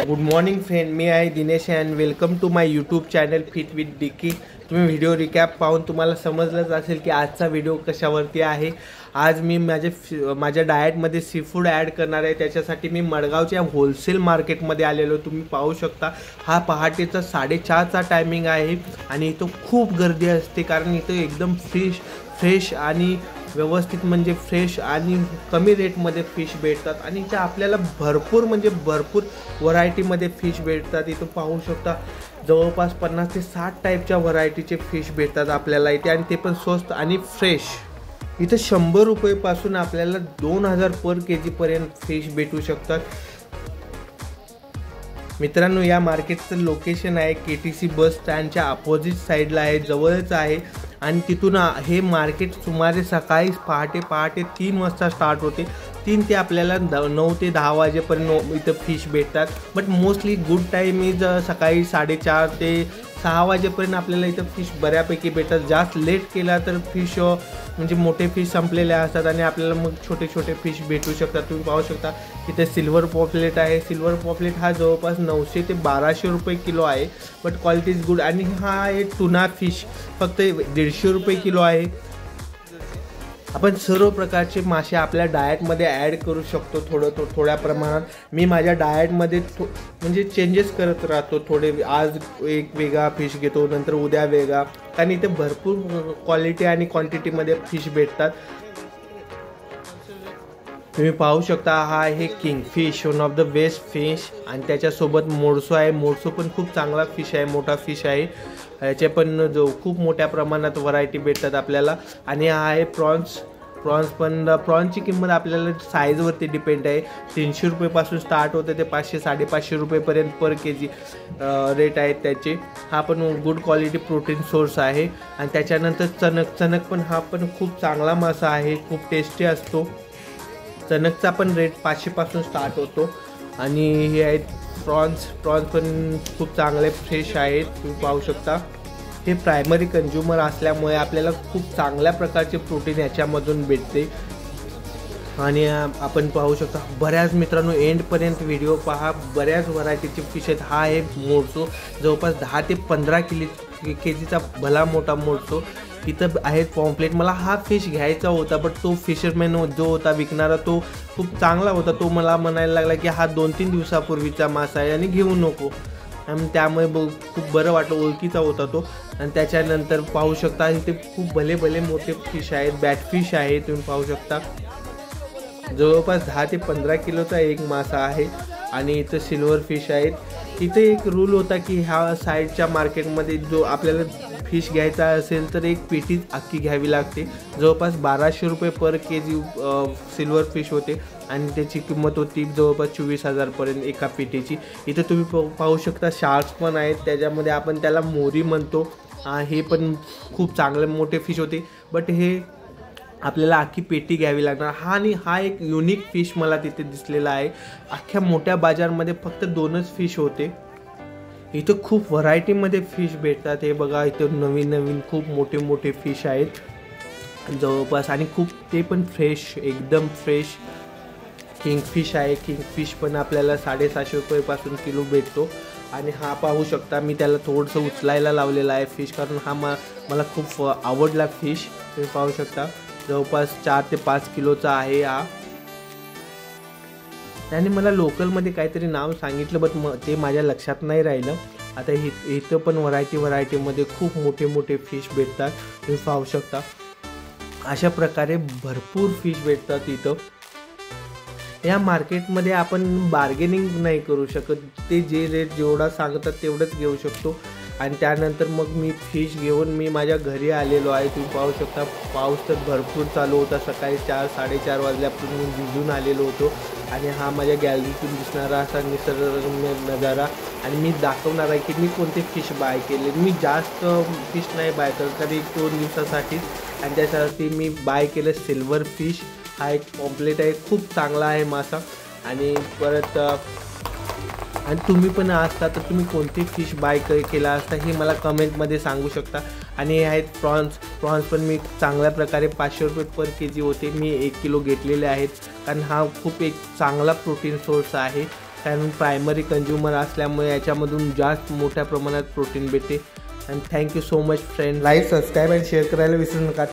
Good morning friend, मी आहे Dinesh and welcome to my YouTube channel fit with Dicky. तुम्ही video recap पाहून तुम्हाला समजलंच असेल की आजचा व्हिडिओ कशावरती आहे। आज मी माझ्या डाएटमध्ये सी फूड ॲड करणार आहे। त्याच्यासाठी मी मडगावच्या होलसेल मार्केटमध्ये आलेलो। तुम्ही पाहू शकता हा पहाटेचा 4:30चा टायमिंग आहे आणि इथं खूप गर्दी असते, कारण इथं एकदम फ्रेश आणि व्यवस्थित म्हणजे फ्रेश आणि कमी रेटमध्ये फिश भेटतात आणि इथे आपल्याला भरपूर व्हरायटीमध्ये फिश भेटतात। इथं पाहू शकता जवळपास 50 ते 60 टाईपच्या व्हरायटीचे फिश भेटतात आपल्याला इथे, आणि ते पण स्वस्त आणि फ्रेश। इथं 100 रुपयेपासून आपल्याला 2000 पर केजी पर्यंत फिश भेटू शकतात। मित्रांनो, या मार्केटचं लोकेशन आहे KTC बस स्टँडच्या अपोजिट साईडला आहे, जवळच आहे। आणि तिथून हे मार्केट सुमारे सकाळी पहाटे 3 वाजता स्टार्ट होते। 3 ते आपल्याला 9 ते 10 वाजेपर्यंत इथं फिश भेटतात। But mostly good time is सकाळी 4:30 ते 6 वाजेपर्यंत आपल्याला इथं फिश बऱ्यापैकी भेटतात। जास्त लेट केला तर फिश म्हणजे मोठे फिश संपलेले असतात आणि आपल्याला मग छोटे फिश भेटू शकतात। तुम्ही पाहू शकता इथे सिल्वर पॉपलेट आहे। सिल्वर पॉपलेट हा जवळपास 900 ते 1200 रुपये किलो आहे, बट क्वालिटी इज गुड। आणि हा आहे टुना फिश, फक्त 150 रुपये किलो आहे। आपण सर्व प्रकारचे मासे आपल्या डाएटमध्ये ॲड करू शकतो थोड्या प्रमाणात। मी माझ्या डाएटमध्ये म्हणजे चेंजेस करत राहतो थोडे। आज एक वेगळा फिश घेतो, नंतर उद्या वेगळा, कारण इथे भरपूर क्वालिटी आणि क्वांटिटीमध्ये फिश भेटतात। तुम्ही पाहू शकता हा आहे kingfish, one of the best fish, आणि त्याच्यासोबत मोडसो आहे। मोडसो पण खूप चांगला फिश आहे, मोठा फिश आहे। याचे पण खूप मोठ्या प्रमाणात व्हरायटी भेटतात आपल्याला। आणि हा आहे प्रॉन्सची किंमत आपल्याला साईजवरती डिपेंड आहे। 300 रुपयेपासून स्टार्ट होते ते 500-550 रुपयेपर्यंत पर केजी रेट आहेत त्याचे। हा पण गुड क्वालिटी प्रोटीन सोर्स आहे। आणि त्याच्यानंतर चणक पण हा पण खूप चांगला मासा आहे, खूप टेस्टी असतो। चणकचा पण रेट 500 पासून स्टार्ट होतो। आणि हे आहेत प्रॉन्स पण खूप चांगले फ्रेश आहेत। तुम्ही पाहू शकता हे प्रायमरी कंझ्युमर असल्यामुळे आपल्याला खूप चांगल्या प्रकारचे प्रोटीन याच्यामधून भेटते। आणि आपण पाहू शकता बऱ्याच मित्रांनो एंडपर्यंत व्हिडिओ पहा, बऱ्याच व्हरायटीचे फिश आहेत। हा आहे मोडसो, जवळपास 10 ते 15 केजीचा भला मोठा मोडसो। इथं आहेत पॉम्पलेट। मला हा फिश घ्यायचा होता, बट तो फिशरमॅन जो होता विकणारा तो खूप चांगला होता। तो मला म्हणायला लागला की हा 2-3 दिवसापूर्वीचा मासा आहे आणि घेऊ नको, आणि त्यामुळे खूप बरं वाटलं, ओळखीचा होता तो। आणि त्याच्यानंतर पाहू शकता इथे खूप भले मोठे फिश आहेत, बॅटफिश आहे। तुम्ही पाहू शकता जवळपास 10 ते 15 किलोचा एक मासा आहे। आणि इथं सिल्वर फिश आहेत। इथे एक रूल होता की ह्या साईडच्या मार्केटमध्ये जो आपल्याला फिश घ्यायचा असेल तर एक पेटीच अख्खी घ्यावी लागते। जवळपास 1200 रुपये पर केजी सिल्वर फिश होते आणि त्याची किंमत होती जवळपास 24,000 पर्यंत एका पेटीची। इथं तुम्ही पाहू शकता शार्क्स पण आहेत, त्याच्यामध्ये आपण त्याला मोरी म्हणतो। हे पण खूप चांगले मोठे फिश होते, बट हे आपल्याला अख्खी पेटी घ्यावी लागणार। हा एक युनिक फिश मला तिथे दिसलेला आहे। अख्ख्या मोठ्या बाजारमध्ये फक्त 2च फिश होते। इथं खूप व्हरायटीमध्ये फिश भेटतात। हे बघा इथं नवीन खूप मोठे फिश आहेत जवळपास, आणि खूप ते पण फ्रेश, एकदम फ्रेश। किंगफिश आहे, किंगफिश पण आपल्याला 750 रुपयेपासून किलो भेटतो। आणि हा पाहू शकता मी त्याला थोडंसं उचलायला लावलेला आहे फिश, कारण हा मला खूप आवडला फिश। तुम्ही पाहू शकता जवळपास 4 ते 5 किलोचा आहे हा। त्याने मला लोकलमध्ये काहीतरी नाव सांगितलं, बट ते माझ्या लक्षात नाही राहिलं। आता इथं पण व्हरायटीमध्ये खूप मोठे फिश भेटतात। तुम्ही पाहू शकता अशा प्रकारे भरपूर फिश भेटतात इथं। या मार्केटमध्ये आपण बार्गेनिंग नाही करू शकत, ते जे रेट जेवढा सांगतात तेवढंच घेऊ शकतो। आणि त्यानंतर मग मी फिश घेऊन मी माझ्या घरी आलेलो आहे। तुम्ही पाहू शकता पाऊस तर भरपूर चालू होता, सकाळी 4-4:30 वाजल्यापासून मी भिजून आलेलो होतो। आणि हा माझ्या गॅलरीतून दिसणारा असा निसर्गरम्य नजारा, आणि मी दाखवणार आहे की मी कोणते फिश बाय केले। मी जास्त फिश नाही बाय करत, तरी 2 दिवसासाठीच, आणि त्यासाठी मी बाय केलं सिल्वर फिश। हा एक पॉम्पलेट आहे, खूप चांगला आहे मासा। आणि परत आणि तुम्ही पण असता तर तुम्ही कोणते फिश बाय केला असता हे मला कमेंटमध्ये सांगू शकता। आणि हे आहेत प्रॉन्स पण मी चांगल्या प्रकारे 500 रुपये पर केजी होते। मी 1 किलो घेतलेले आहेत, कारण हा खूप एक चांगला प्रोटीन सोर्स आहे। कारण प्रायमरी कंझ्युमर असल्यामुळे याच्यामधून जास्त मोठ्या प्रमाणात प्रोटीन भेटते. And thank you so much friend. Like, subscribe and share करायला विसरू नका.